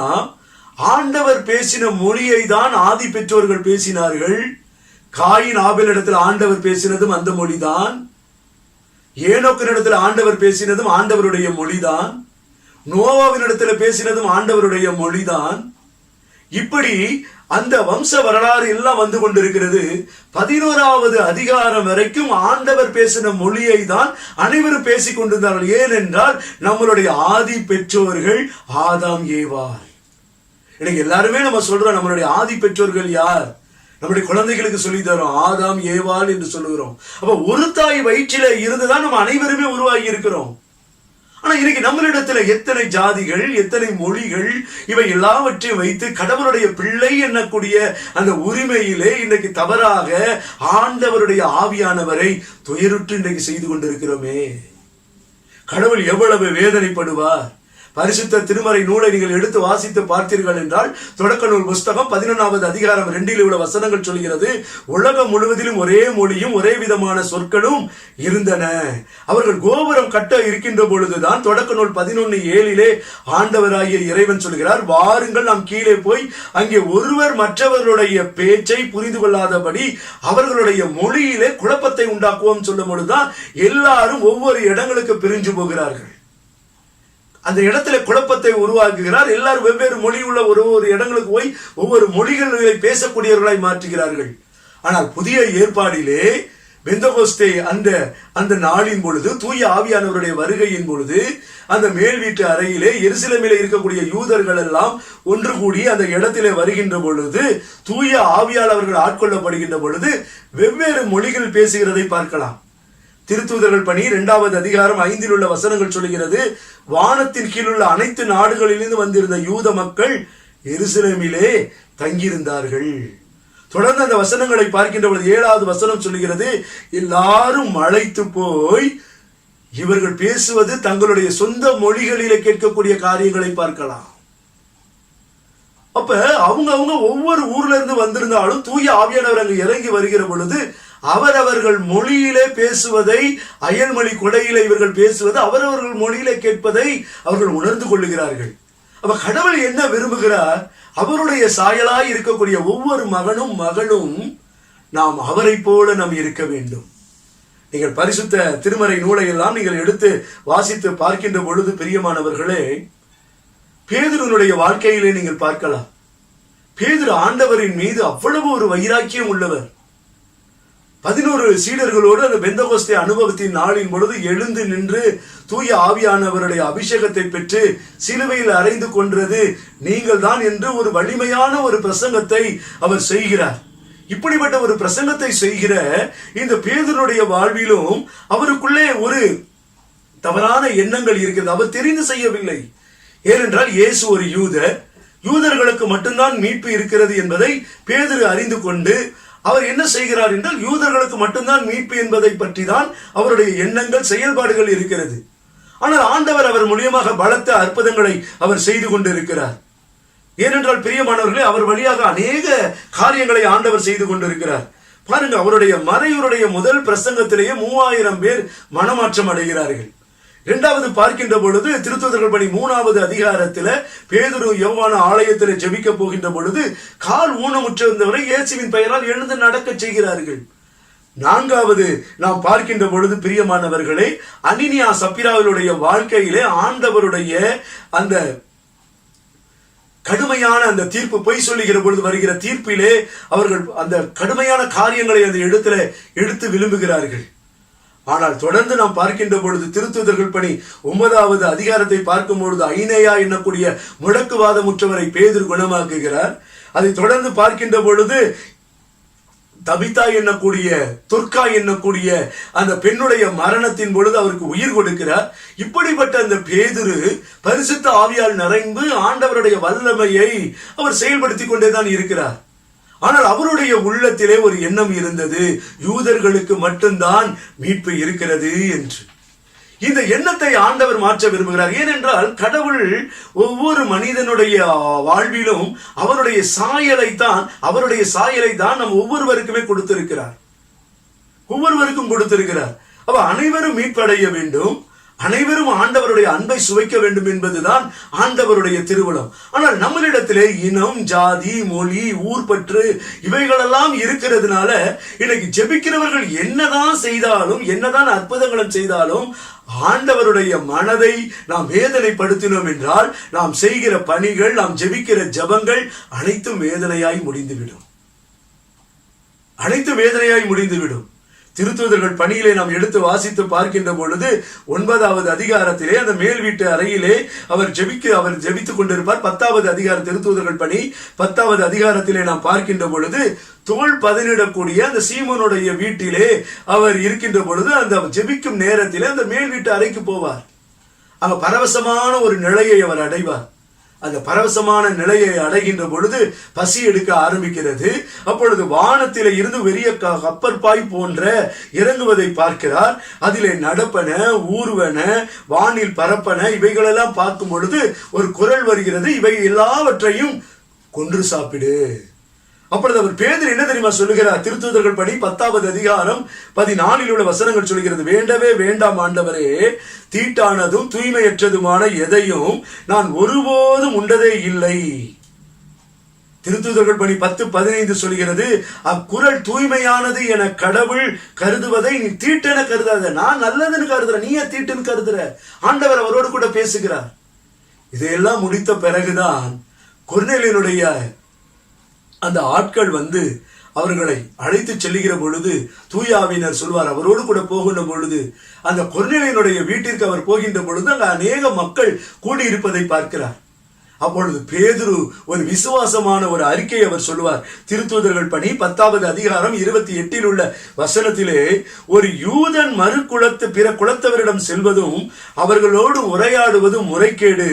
ஆண்டவர் பேசின மொழியை தான் ஆதி பெற்றோர்கள் பேசினார்கள். காயின் ஆபேலிடத்தில் ஆண்டவர் பேசினதும் அந்த மொழிதான். ஏனோக்கினிடத்தில் ஆண்டவர் பேசினதும் ஆண்டவருடைய மொழிதான். நோவாவினிடத்தில் பேசினதும் ஆண்டவருடைய மொழிதான். இப்படி அந்த வம்ச வரலாறு எல்லாம் வந்து கொண்டிருக்கிறது. 11வது அதிகாரம் வரைக்கும் ஆண்டவர் பேசின மொழியை தான் அனைவரும் பேசிக் கொண்டிருந்தார்கள். ஏனென்றால் நம்மளுடைய ஆதி பெற்றோர்கள் ஆதாம் ஏவாள். இன்னைக்கு எல்லாருமே நம்ம சொல்றோம், நம்மளுடைய ஆதி பெற்றோர்கள் யார்? நம்முடைய குழந்தைகளுக்கு சொல்லி தரோம், ஆதாம் ஏவாள் என்று சொல்லுகிறோம். அப்ப ஒரு தாய் வயிற்றில இருந்துதான் நம்ம அனைவருமே உருவாகி இருக்கிறோம். ஆனா இன்னைக்கு நம்மளிடத்துல எத்தனை ஜாதிகள், எத்தனை மொழிகள், இவை எல்லாவற்றையும் வைத்து கடவுளுடைய பிள்ளை என்னக்கூடிய அந்த உரிமையிலே இன்னைக்கு தவறாக ஆண்டவருடைய ஆவியானவரை துயருற்று இன்றைக்கு செய்து கொண்டிருக்கிறோமே. கடவுள் எவ்வளவு வேதனைப்படுவார். பரிசுத்த திருமறை நூலை நீங்கள் எடுத்து வாசித்து பார்த்தீர்கள் என்றால் தொடக்க நூல் புஸ்தகம் 11வது அதிகாரம் 2 உள்ள வசனங்கள் சொல்கிறது, உலகம் முழுவதிலும் ஒரே மொழியும் ஒரே விதமான சொற்களும் இருந்தன. அவர்கள் கோபுரம் கட்ட இருக்கின்ற பொழுதுதான் தொடக்க நூல் 11:7 ஆண்டவராகிய இறைவன் சொல்கிறார், வாருங்கள் நாம் கீழே போய் அங்கே ஒருவர் மற்றவர்களுடைய பேச்சை புரிந்து கொள்ளாதபடி அவர்களுடைய மொழியிலே குழப்பத்தை உண்டாக்குவோம் சொல்லும் பொழுதுதான் எல்லாரும் ஒவ்வொரு இடங்களுக்கு பிரிஞ்சு போகிறார்கள். அந்த இடத்துல குழப்பத்தை உருவாக்குகிறார். எல்லாரும் வெவ்வேறு மொழி உள்ள ஒரு இடங்களுக்கு போய் ஒவ்வொரு மொழிகளை பேசக்கூடியவர்களாய் மாற்றுகிறார்கள். ஆனால் புதிய ஏற்பாடிலே பெந்தகோஸ்தே அந்த நாளின் பொழுது, தூய ஆவியானவருடைய வருகையின் பொழுது, அந்த மேல் வீட்டு அறையிலே எருசலேமிலே இருக்கக்கூடிய யூதர்கள் எல்லாம் ஒன்று கூடி அந்த இடத்திலே வருகின்ற பொழுது, தூய ஆவியால் அவர்கள் ஆட்கொள்ளப்படுகின்ற பொழுது வெவ்வேறு மொழிகள் பேசுகிறதை பார்க்கலாம். திருத்தூதர்கள் பணி 2வது அதிகாரம் 5 உள்ள வசனங்கள் சொல்கிறது, வானத்தின் கீழுள்ள அனைத்து நாடுகளிலிருந்து வந்திருந்த யூத மக்கள் எருசலேமிலே தங்கியிருந்தார்கள். தொடர்ந்து அந்த வசனங்களை பார்க்கின்ற பொழுது 7வது வசனம் சொல்லுகிறது, எல்லாரும் மலைத்து போய் இவர்கள் பேசுவது தங்களுடைய சொந்த மொழிகளிலே கேட்கக்கூடிய காரியங்களை பார்க்கலாம். அப்ப அவங்க ஒவ்வொரு ஊர்ல இருந்து வந்திருந்தாலும் தூய ஆவியானவர் அங்கு இறங்கி வருகிற பொழுது அவரவர்கள் மொழியிலே பேசுவதை, அயல்மொழி கொடையிலே இவர்கள் பேசுவது அவரவர்கள் மொழியிலே கேட்பதை அவர்கள் உணர்ந்து கொள்ளுகிறார்கள். அப்ப கடவுள் என்ன விரும்புகிறார்? அவருடைய சாயலாய் இருக்கக்கூடிய ஒவ்வொரு மகனும் மகளும் நாம் அவரை போல நாம் இருக்க வேண்டும். நீங்கள் பரிசுத்த திருமறை நூலை எல்லாம் நீங்கள் எடுத்து வாசித்து பார்க்கின்ற பொழுது பிரியமானவர்களே, பேதுருனுடைய வாழ்க்கையிலே நீங்கள் பார்க்கலாம். பேதுரு ஆண்டவரின் மீது அவ்வளவு ஒரு வைராக்கியம் உள்ளவர். 11 சீடர்களோடு அந்த பெந்தகோஸ்தே அனுபவத்தின் நாளின் பொழுது எழுந்து நின்று தூய ஆவியானவருடைய அபிஷேகத்தை பெற்று சிலுவையில் அறைந்து கொன்றது நீங்கள் தான் என்று ஒரு வலிமையான ஒரு பிரசங்கத்தை அவர் செய்கிறார். இப்படிப்பட்ட ஒரு பிரசங்கத்தை செய்கிற இந்த பேதுருடைய வாழ்விலும் அவருக்குள்ளே ஒரு தவறான எண்ணங்கள் இருக்கிறது. அவர் தெரிந்து செய்யவில்லை. ஏனென்றால் இயேசு ஒரு யூதர்களுக்கு மட்டும்தான் மீட்பு இருக்கிறது என்பதை பேதுரு அறிந்து கொண்டு அவர் என்ன செய்கிறார் என்றால், யூதர்களுக்கு மட்டும்தான் மீட்பு என்பதை பற்றி தான் அவருடைய எண்ணங்கள், செயல்பாடுகள் இருக்கிறது. ஆனால் ஆண்டவர் அவர் மூலியமாக பலத்த அற்புதங்களை அவர் செய்து கொண்டிருக்கிறார். ஏனென்றால் பிரியமானவர்களே, அவர் வழியாக அநேக காரியங்களை ஆண்டவர் செய்து கொண்டிருக்கிறார். பாருங்க, அவருடைய மறையுடைய முதல் பிரசங்கத்திலேயே 3000 பேர் மனமாற்றம் அடைகிறார்கள். 2வது பார்க்கின்ற பொழுது திருத்தூதர்கள் பணி 3வது அதிகாரத்தில் பேதுரு யோவான ஆலயத்தில் ஜெபிக்க போகின்ற பொழுது கால் ஊனமுற்றிருந்தவரை இயேசுவின் பெயரால் எழுந்து நடக்க செய்கிறார்கள். 4வது நாம் பார்க்கின்ற பொழுது பிரியமானவர்களே, அனினியா சப்பிராவிலுடைய வாழ்க்கையிலே ஆண்டவருடைய அந்த கடுமையான அந்த தீர்ப்பு, பொய் சொல்லுகிற பொழுது வருகிற தீர்ப்பிலே அவர்கள் அந்த கடுமையான காரியங்களை அந்த இடத்துல எடுத்து விரும்புகிறார்கள். ஆனால் தொடர்ந்து நாம் பார்க்கின்ற பொழுது திருத்தூதர்கள் பணி 9வது அதிகாரத்தை பார்க்கும் பொழுது ஐனேயா என்னக்கூடிய முடக்குவாதமுற்றவரை பேதுரு குணமாக்குகிறார். அதை தொடர்ந்து பார்க்கின்ற பொழுது தபிதா என்னக்கூடிய, துர்கா என்னக்கூடிய அந்த பெண்ணுடைய மரணத்தின் பொழுது அவருக்கு உயிர் கொடுக்கிறார். இப்படிப்பட்ட அந்த பேதுரு பரிசுத்த ஆவியால் நிறைந்து ஆண்டவருடைய வல்லமையை அவர் செயல்படுத்தி கொண்டேதான் இருக்கிறார். ஆனால் அவருடைய உள்ளத்திலே ஒரு எண்ணம் இருந்தது, யூதர்களுக்கு மட்டும்தான் மீட்பு இருக்கிறது என்று. இந்த எண்ணத்தை ஆண்டவர் மாற்ற விரும்புகிறார். ஏனென்றால் கடவுள் ஒவ்வொரு மனிதனுடைய வாழ்விலும் அவருடைய சாயலை தான் நம் ஒவ்வொருவருக்குமே கொடுத்திருக்கிறார். அப்ப அனைவரும் மீட்படைய வேண்டும். அனைவரும் ஆண்டவருடைய அன்பை சுவைக்க வேண்டும் என்பதுதான் ஆண்டவருடைய திருவுளம். ஆனால் நம்மளிடத்திலே இனம், ஜாதி, மொழி, ஊர் பற்று இவைகளெல்லாம் இருக்கிறதுனால இன்னைக்கு ஜெபிக்கிறவர்கள் என்னதான் செய்தாலும், என்னதான் அற்புதங்களும் செய்தாலும், ஆண்டவருடைய மனதை நாம் வேதனைப்படுத்தினோம் என்றால் நாம் செய்கிற பணிகள், நாம் ஜெபிக்கிற ஜெபங்கள் அனைத்தும் வேதனையாய் முடிந்துவிடும். அனைத்து வேதனையாய் முடிந்துவிடும். திருத்தூதர்கள் பணியிலே நாம் எடுத்து வாசித்து பார்க்கின்ற பொழுது 9வது அதிகாரத்திலே அந்த மேல் வீட்டு அறையிலே அவர் ஜெபித்துக் கொண்டிருப்பார். 10வது அதிகாரம் திருத்தூதர்கள் பணி 10வது அதிகாரத்திலே நாம் பார்க்கின்ற பொழுது தோள் பதனிடக்கூடிய அந்த சீமோனுடைய வீட்டிலே அவர் இருக்கின்ற பொழுது அந்த ஜெபிக்கும் நேரத்திலே அந்த மேல் வீட்டு அறைக்கு போவார். அங்க பரவசமான ஒரு நிலையை அவர் அடைவார். அந்த பரவசமான நிலையை அடைகின்ற பொழுது பசி எடுக்க ஆரம்பிக்கிறது. அப்பொழுது வானத்திலே இருந்து வெறிய கப்பற்பாய் போன்ற இறங்குவதை பார்க்கிறார். அதிலே நடப்பன, ஊர்வன, வானில் பரப்பன இவைகளெல்லாம் பார்க்கும் பொழுது ஒரு குரல் வருகிறது, இவை எல்லாவற்றையும் கொன்று சாப்பிடு. அப்பொழுது அவர் பேதுரு என்ன தெரியுமா சொல்லுகிறார்? திருத்தூதர்கள் பணி 10வது அதிகாரம் 14 உள்ள வசனங்கள் சொல்கிறது, வேண்டவே வேண்டாம் ஆண்டவரே, தீட்டானதும் தூய்மையற்றதுமான எதையும் நான் ஒருபோதும் உண்டதே இல்லை. திருத்தூதர்கள் பணி 10:15 சொல்கிறது, அக்குரல் தூய்மையானது என கடவுள் கருதுவதை நீ தீட்டென கருதாத. நான் நல்லதுன்னு கருதுற, நீ தீட்டுன்னு கருதுற. ஆண்டவர் அவரோடு கூட பேசுகிறார். இதையெல்லாம் முடித்த பிறகுதான் கொர்நேலியனுடைய அந்த ஆட்கள் வந்து அவர்களை அழைத்து செல்லுகிற பொழுது தூயாவினர் சொல்வார், அவரோடு கூட போகின்ற பொழுது அந்த கொர்நேலியனுடைய வீட்டிற்கு அவர் போகின்ற பொழுது அங்க அநேக மக்கள் கூடியிருப்பதை பார்க்கிறார். அப்பொழுது பேதுரு ஒரு விசுவாசமான ஒரு அறிக்கை அவர் சொல்லுவார். திருத்தூதர்கள் பணி 10வது அதிகாரம் 28 உள்ள வசனத்திலே, ஒரு யூதன் மறு குலத்து பிற குலத்தவரிடம் செல்வதும் அவர்களோடு உரையாடுவதும் முறைகேடு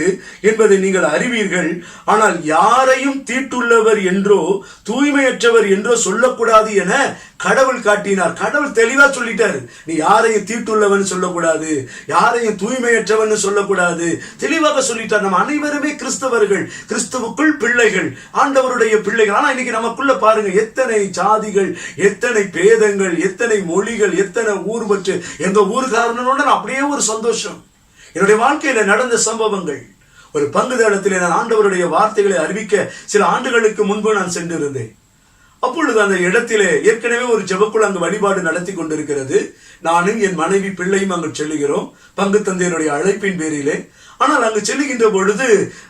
என்பதை நீங்கள் அறிவீர்கள். ஆனால் யாரையும் தீட்டுள்ளவர் என்றோ தூய்மையற்றவர் என்றோ சொல்லக்கூடாது என கடவுள் காட்டினார். கடவுள் தெளிவா சொல்லிட்டாரு, நீ யாரையும் தீட்டுள்ளவன் சொல்லக்கூடாது, யாரையும் தூய்மையற்றவன் சொல்லக்கூடாது, தெளிவாக சொல்லிட்டார். நம்ம அனைவருமே கிறிஸ்தவர்கள், கிறிஸ்துவுக்குள் பிள்ளைகள், ஆண்டவருடைய பிள்ளைகள். ஆனா இன்னைக்கு நமக்குள்ள பாருங்க, எத்தனை ஜாதிகள், எத்தனை பேதங்கள், எத்தனை மொழிகள், எத்தனை ஊர் பற்று. எங்க ஊர்காரனோட அப்படியே ஒரு சந்தோஷம். என்னுடைய வாழ்க்கையில நடந்த சம்பவங்கள். ஒரு பங்குதளத்திலே நான் ஆண்டவருடைய வார்த்தைகளை அறிவிக்க சில ஆண்டுகளுக்கு முன்பு நான் சென்றிருந்தேன். அப்பொழுது அந்த இடத்திலே ஏற்கனவே ஒரு ஜெபக்குழு அங்கு வழிபாடு நடத்தி கொண்டிருக்கிறது. நானும் என் மனைவி பிள்ளையும் அங்கு செல்லுகிறோம், பங்கு தந்தையருடைய அழைப்பின் பேரிலே. ஆனால் அங்கு செல்லுகின்ற பொழுது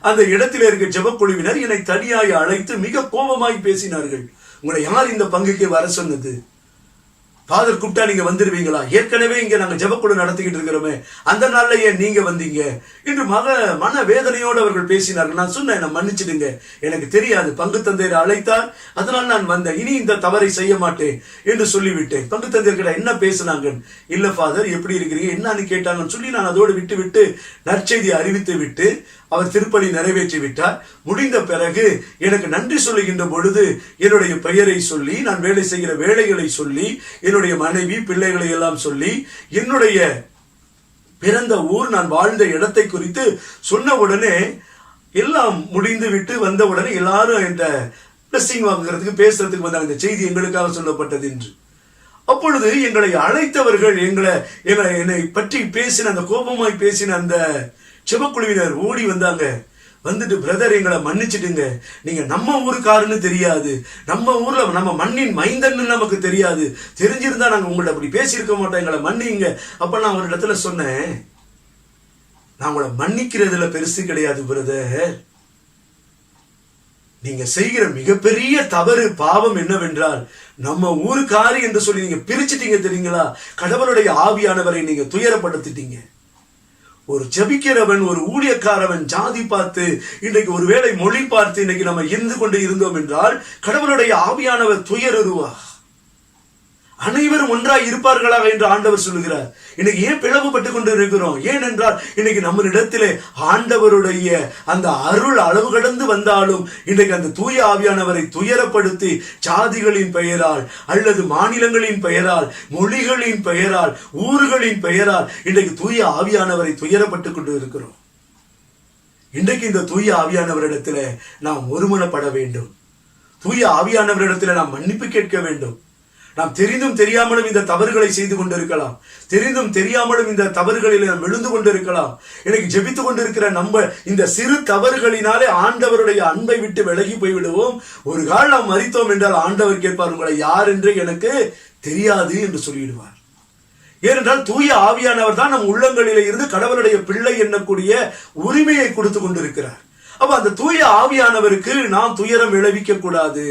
அந்த இடத்திலே இருக்க ஜெபக்குழுவினர் என்னை தனியாய் அழைத்து மிக கோபமாய் பேசினார்கள். உங்களை யார் இந்த பங்குக்கு வர சொன்னது? ஃபாதர் கூப்பிட்டா நீங்க வந்துருவீங்களா? ஏற்கனவே இங்க நாங்க ஜெபக்குழு நடத்திக்கிட்டு இருக்கிறோமே, அந்த நாள்ல ஏன் நீங்க வந்தீங்க என்று மன வேதனையோடு அவர்கள் பேசினார்கள். நான் சொன்னேன், நான் மன்னிச்சிடுங்க, எனக்கு தெரியாது, பங்கு தந்தையரை அழைத்தார், அதனால் நான் வந்தேன், இனி இந்த தவறை செய்ய மாட்டேன் என்று சொல்லிவிட்டேன். பங்கு தந்தையர்கிட்ட என்ன பேசினாங்க? இல்ல ஃபாதர் எப்படி இருக்கிறீங்க என்னன்னு கேட்டாங்கன்னு சொல்லி நான் அதோடு விட்டு நற்செய்தி அறிவித்து விட்டு அவர் திருப்பலி நிறைவேற்றி விட்டார். முடிந்த பிறகு எனக்கு நன்றி சொல்லுகின்ற பொழுது என்னுடைய பெயரை சொல்லி, நான் வேலை செய்கிற வேலைகளை சொல்லி, என்னுடைய மனைவி பிள்ளைகளை எல்லாம் சொல்லி, என்னுடைய பிறந்த ஊர், நான் வாழ்ந்த இடத்தை குறித்து சொன்ன உடனே எல்லாம் முடிந்து விட்டு வந்த உடனே எல்லாரும் இந்த பிளஸிங் வாங்குறதுக்கு பேசுறதுக்கு வந்தாங்க. இந்த செய்தி எங்களுக்காக சொல்லப்பட்டது என்று. அப்பொழுது எங்களை அழைத்தவர்கள் என்னை பற்றி பேசின அந்த கோபமாய் பேசின அந்த ஜெபக்குழுவினர் ஓடி வந்தாங்க. வந்துட்டு, பிரதர் எங்களை மன்னிச்சிடுங்க, நீங்க நம்ம ஊருக்காருன்னு தெரியாது, நம்ம ஊர்ல நம்ம மண்ணின் மைந்தன்னு நமக்கு தெரியாது, தெரிஞ்சிருந்தா நாங்க உங்கள்ட்ட அப்படி பேசியிருக்க மாட்டோம், எங்களை மன்னிங்க. அப்ப நான் ஒரு இடத்துல சொன்னேன், நான் உங்களை மன்னிக்கிறதுல பெருசு கிடையாது பிரதர், நீங்க செய்கிற மிகப்பெரிய தவறு பாவம் என்னவென்றால் நம்ம ஊருக்காரு என்று சொல்லி நீங்க பிரிச்சுட்டீங்க தெரியுங்களா? கடவுளுடைய ஆவியானவரை நீங்க துயரப்படுத்திட்டீங்க. ஒரு ஜபிக்கிறவன், ஒரு ஊழியக்காரவன் ஜாதி பார்த்து, இன்றைக்கு ஒருவேளை மொழி பார்த்து இன்னைக்கு நம்ம இருந்து கொண்டு இருந்தோம் என்றால் கடவுளுடைய ஆவியானவர் துயருவா. அனைவரும் ஒன்றாய் இருப்பார்களாக என்று ஆண்டவர் சொல்லுகிறார். இன்னைக்கு ஏன் பிளவுபட்டு கொண்டு இருக்கிறோம்? ஏனென்றால் இன்னைக்கு நம்மளிடத்திலே ஆண்டவருடைய அந்த அருள் அளவு கடந்து வந்தாலும் இன்றைக்கு அந்த தூய ஆவியானவரை துயரப்படுத்தி ஜாதிகளின் பெயரால் அல்லது மாநிலங்களின் பெயரால், மொழிகளின் பெயரால், ஊர்களின் பெயரால் இன்றைக்கு தூய ஆவியானவரை துயரப்பட்டு கொண்டு இருக்கிறோம். இன்றைக்கு இந்த தூய ஆவியானவரிடத்துல நாம் ஒருமனப்பட வேண்டும். தூய ஆவியானவரிடத்துல நாம் மன்னிப்பு கேட்க வேண்டும். நாம் தெரிந்தும் தெரியாமலும் இந்த தவறுகளை செய்து கொண்டிருக்கலாம். தெரிந்தும் தெரியாமலும் இந்த தவறுகளில் நாம் விழுந்து கொண்டிருக்கலாம். எனக்கு ஜெபித்துக் கொண்டிருக்கிற நம்ம இந்த சிறு தவறுகளினாலே ஆண்டவருடைய அன்பை விட்டு விலகி போய்விடுவோம். ஒரு கால் நாம் மரித்தோம் என்றால் ஆண்டவர் கேட்பார், உங்களை யார் என்று எனக்கு தெரியாது என்று சொல்லிவிடுவார். ஏனென்றால் தூய ஆவியானவர் தான் நம் உள்ளங்களிலே இருந்து கடவுளுடைய பிள்ளை எண்ணக்கூடிய உரிமையை கொடுத்து கொண்டிருக்கிறார். அப்ப அந்த தூய ஆவியானவருக்கு நாம் துயரம் விளைவிக்க கூடாது.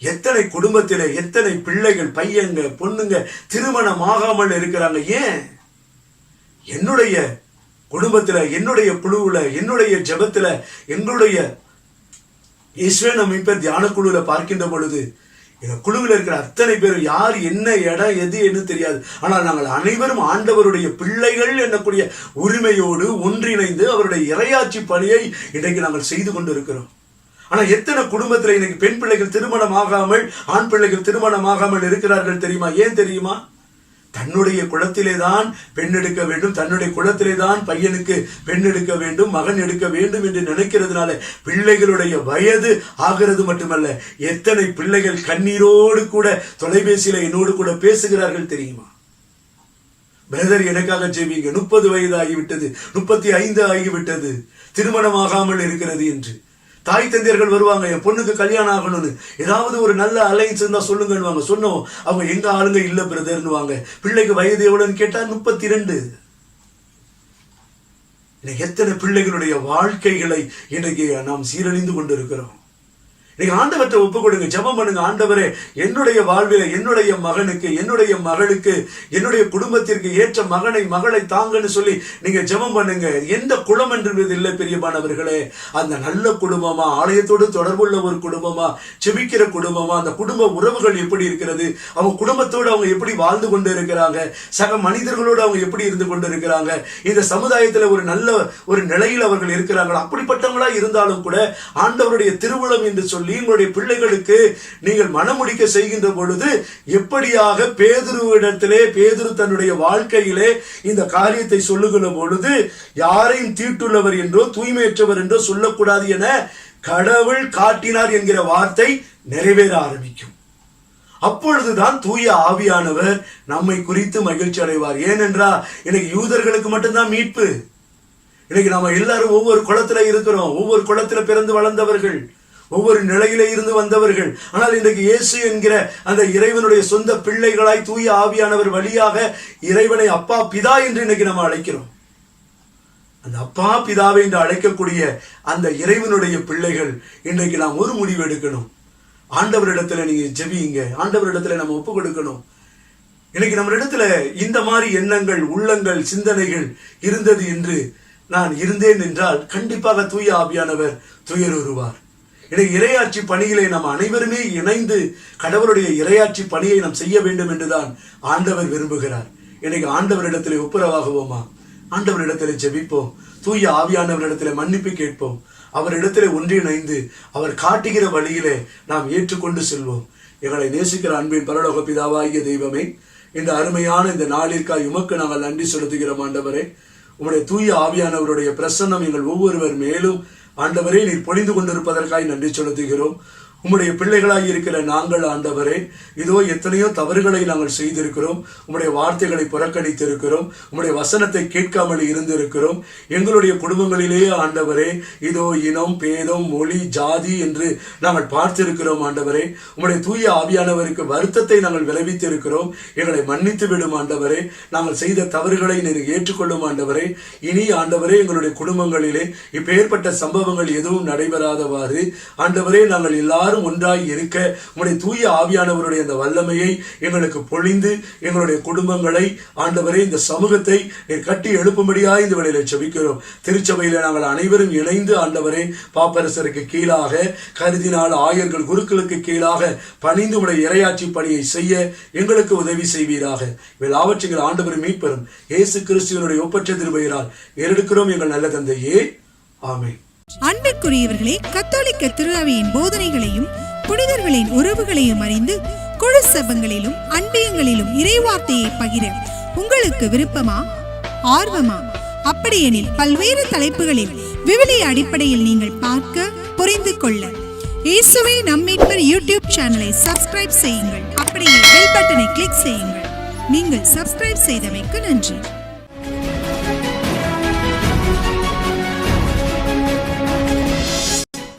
எத்தனை குடும்பத்திலே எத்தனை பிள்ளைகள், பையங்க, பொண்ணுங்க திருமணம் ஆகாமல் இருக்கிறாங்க. ஏன்? என்னுடைய குடும்பத்துல, என்னுடைய குழுவுல, என்னுடைய ஜெபத்துல, எங்களுடைய இஸ்ரவேல் அமைப்பர் தியான குழுல பார்க்கின்ற பொழுது எங்க குழுவில் இருக்கிற அத்தனை பேரும் யார் என்ன இடம் எது என்று தெரியாது. ஆனால் நாங்கள் அனைவரும் ஆண்டவருடைய பிள்ளைகள் என்னக்கூடிய உரிமையோடு ஒன்றிணைந்து அவருடைய இறையாட்சி பணியை இன்றைக்கு நாங்கள் செய்து கொண்டிருக்கிறோம். ஆனா எத்தனை குடும்பத்தில் இன்னைக்கு பெண் பிள்ளைகள் திருமணம் ஆகாமல், ஆண் பிள்ளைகள் திருமணம் ஆகாமல் இருக்கிறார்கள் தெரியுமா? ஏன் தெரியுமா? தன்னுடைய குலத்திலே தான் பெண் எடுக்க வேண்டும், தன்னுடைய குலத்திலே தான் பையனுக்கு பெண் எடுக்க வேண்டும், மகன் எடுக்க வேண்டும் என்று நினைக்கிறதுனால பிள்ளைகளுடைய வயது ஆகிறது மட்டுமல்ல, எத்தனை பிள்ளைகள் கண்ணீரோடு கூட தொலைபேசியில என்னோடு கூட பேசுகிறார்கள் தெரியுமா? பிரதர் எனக்காக ஜெபிங்க, 30 வயது ஆகிவிட்டது, 35 ஆகிவிட்டது, திருமணம் ஆகாமல் இருக்கிறது என்று. தாய் தந்தையர்கள் வருவாங்க, என் பொண்ணுக்கு கல்யாணம் ஆகணும்னு, ஏதாவது ஒரு நல்ல அலைன்ஸ் இருந்தா சொல்லுங்கன்னு சொன்னோம். அவங்க எங்க ஆளுங்க இல்ல பிரதர்னுவாங்க. பிள்ளைக்கு வயது எவ்வளவுன்னு கேட்டா 32. இன்னைக்கு எத்தனை பிள்ளைகளுடைய வாழ்க்கைகளை இன்றைக்கு நாம் சீரழிந்து கொண்டிருக்கிறோம். நீங்க ஆண்டவர்கிட்ட ஒப்பு கொடுங்க, ஜெபம் பண்ணுங்க. ஆண்டவரே, என்னுடைய வாழ்வில என்னுடைய மகனுக்கு, என்னுடைய மகளுக்கு, என்னுடைய குடும்பத்திற்கு ஏற்ற மகனை மகளை தாங்கன்னு சொல்லி நீங்க ஜெபம் பண்ணுங்க. எந்த குலம் என்று இல்லை பெரியமானவர்களே, அந்த நல்ல குடும்பமா, ஆலயத்தோடு தொடர்புள்ள ஒரு குடும்பமா, செபிக்கிற குடும்பமா, அந்த குடும்ப உறவுகள் எப்படி இருக்கிறது, அவங்க குடும்பத்தோடு அவங்க எப்படி வாழ்ந்து கொண்டு இருக்கிறாங்க, சக மனிதர்களோடு அவங்க எப்படி இருந்து கொண்டு இருக்கிறாங்க, இந்த சமுதாயத்துல ஒரு நல்ல ஒரு நிலையில் அவர்கள் இருக்கிறாங்களா, அப்படிப்பட்டவங்களா இருந்தாலும் கூட ஆண்டவருடைய திருவுளம் என்று சொல்லி உங்களுடைய பிள்ளைகளுக்கு நீங்கள் மனமுடிக்க செய்கின்ற பொழுது எப்படியாக பேதுருவிடத்திலே, பேதுரு தன்னுடைய வாழ்க்கையிலே இந்த காரியத்தை சொல்லுகிற பொழுது யாரையும் தீட்டுள்ளவர் என்றோ தூய்மையற்றவர் என்றோ சொல்லக்கூடாது என கடவுள் காட்டினார் என்கிற வார்த்தை நிறைவேற ஆரம்பிக்கும். அப்பொழுதுதான் தூய ஆவியானவர் நம்மை குறித்து மகிழ்ச்சி அடைவார். ஏனென்றா இன்னைக்கு யூதர்களுக்கு மட்டும்தான் மீட்பு. இன்னைக்கு நாம எல்லாரும் ஒவ்வொரு குளத்துல இருக்கிறோம், ஒவ்வொரு குளத்துல பிறந்து வளர்ந்தவர்கள், ஒவ்வொரு நிலையில இருந்து வந்தவர்கள். ஆனால் இன்றைக்கு இயேசு என்கிற அந்த இறைவனுடைய சொந்த பிள்ளைகளாய் தூய ஆவியானவர் வழியாக இறைவனை அப்பா பிதா என்று இன்னைக்கு நம்ம அழைக்கிறோம். அந்த அப்பா பிதாவை என்று அழைக்கக்கூடிய அந்த இறைவனுடைய பிள்ளைகள் இன்றைக்கு நாம் ஒரு முடிவு எடுக்கணும். ஆண்டவரிடத்துல நீங்க ஜெபிங்க, ஆண்டவரிடத்துல நம்ம ஒப்பு கொடுக்கணும். இன்னைக்கு நம்ம இடத்துல இந்த மாதிரி எண்ணங்கள், உள்ளங்கள், சிந்தனைகள் இருந்தது என்று நான் இருந்தேன் என்றால் கண்டிப்பாக தூய ஆவியானவர் துயருவார். இன்னைக்கு இறையாட்சி பணியிலே நாம் அனைவருமே இணைந்து கடவுளுடைய இறையாட்சி பணியை நாம் செய்ய வேண்டும் என்றுதான் ஆண்டவர் விரும்புகிறார். இன்னைக்கு ஆண்டவரிடத்திலே ஒப்புரவாகுவோமா? ஆண்டவரிடத்திலே ஜெபிப்போம், தூய ஆவியானவரிடத்திலே மன்னிப்பு கேட்போம், அவரிடத்திலே ஒன்றிணைந்து அவர் காட்டுகிற வழியிலே நாம் ஏற்றுக்கொண்டு செல்வோம். எங்களை நேசிக்கிற அன்பின் பரலோக பிதாவாகிய தெய்வமே, இந்த அருமையான இந்த நாளிற்காய் உமக்கு நாங்கள் நன்றி செலுத்துகிறோம். ஆண்டவரே, உம்முடைய தூய ஆவியானவருடைய பிரசன்னம் எங்கள் ஒவ்வொருவர் மேலும் ஆண்டவரே நீர் பொழிந்து கொண்டிருப்பதற்காக நன்றி செலுத்துகிறோம். உம்முடைய பிள்ளைகளாய் இருக்கிற நாங்கள் ஆண்டவரே, இதோ எத்தனையோ தவறுகளை நாங்கள் செய்திருக்கிறோம், உம்முடைய வார்த்தைகளை புறக்கணித்திருக்கிறோம், உம்முடைய வசனத்தை கேட்காமல் இருந்திருக்கிறோம். எங்களுடைய குடும்பங்களிலேயே ஆண்டவரே இதோ இனம், பேதம், மொழி, ஜாதி என்று நாங்கள் பார்த்திருக்கிறோம். ஆண்டவரே, உம்முடைய தூய ஆவியானவருக்கு வருத்தத்தை நாங்கள் விளைவித்திருக்கிறோம். எங்களை மன்னித்து விடும் ஆண்டவரே. நாங்கள் செய்த தவறுகளை நீர் ஏற்றுக்கொள்ளும் ஆண்டவரே. இனி ஆண்டவரே எங்களுடைய குடும்பங்களிலே இப்பேற்பட்ட சம்பவங்கள் எதுவும் நடைபெறாதவாறு ஆண்டவரே நாங்கள் எல்லாரும் ஒன்றாய் இருக்க உம்முடைய தூய ஆவியானவருடைய அந்த வல்லமையை எங்களுக்கு பொழிந்து எங்களுடைய குடும்பங்களை ஆண்டவரே, இந்த சமூகத்தை கட்டி எழுப்பும்படியாய் இந்த வேளையில ஜெபிக்கிறோம். திருச்சபையில நாங்கள் அனைவரும் இணைந்து ஆண்டவரே பாப்பரசருக்கு கீழாக, கருதினால் ஆயர்கள், குருக்களுக்கு கீழாக பணிந்து உடைய இறையாட்சி பணியை செய்ய எங்களுக்கு உதவி செய்வீராக. இவளாவற்றுங்கள் ஆண்டவர் மீட்பெறும் இயேசு கிறிஸ்துவினுடைய ஒப்பற்ற திருப்பெயரால் ஏறெடுக்கிறோம் எங்கள் நல்ல தந்தையே, ஆமென். அன்பிற்குரியவர்களே, கத்தோலிக்க திருஅவையின் போதனைகளையும் புனிதர்களின் உறவுகளையும் அறிந்து குழு சபங்களிலும் அன்பியங்களிலும் இறைவார்த்தையை பகிர உங்களுக்கு விருப்பமா, ஆர்வமா? அப்படியெனில் பல்வேறு தலைப்புகளில் விவிலிய அடிப்படையில் நீங்கள் பார்க்க, புரிந்து கொள்ள இயேசுவே நம் மீட்பர் யூடியூப் சேனலை சப்ஸ்கிரைப் செய்யுங்கள். அப்படியே பெல் பட்டனை கிளிக் செய்யுங்கள். நீங்கள் சப்ஸ்கிரைப் செய்தமைக்கு நன்றி.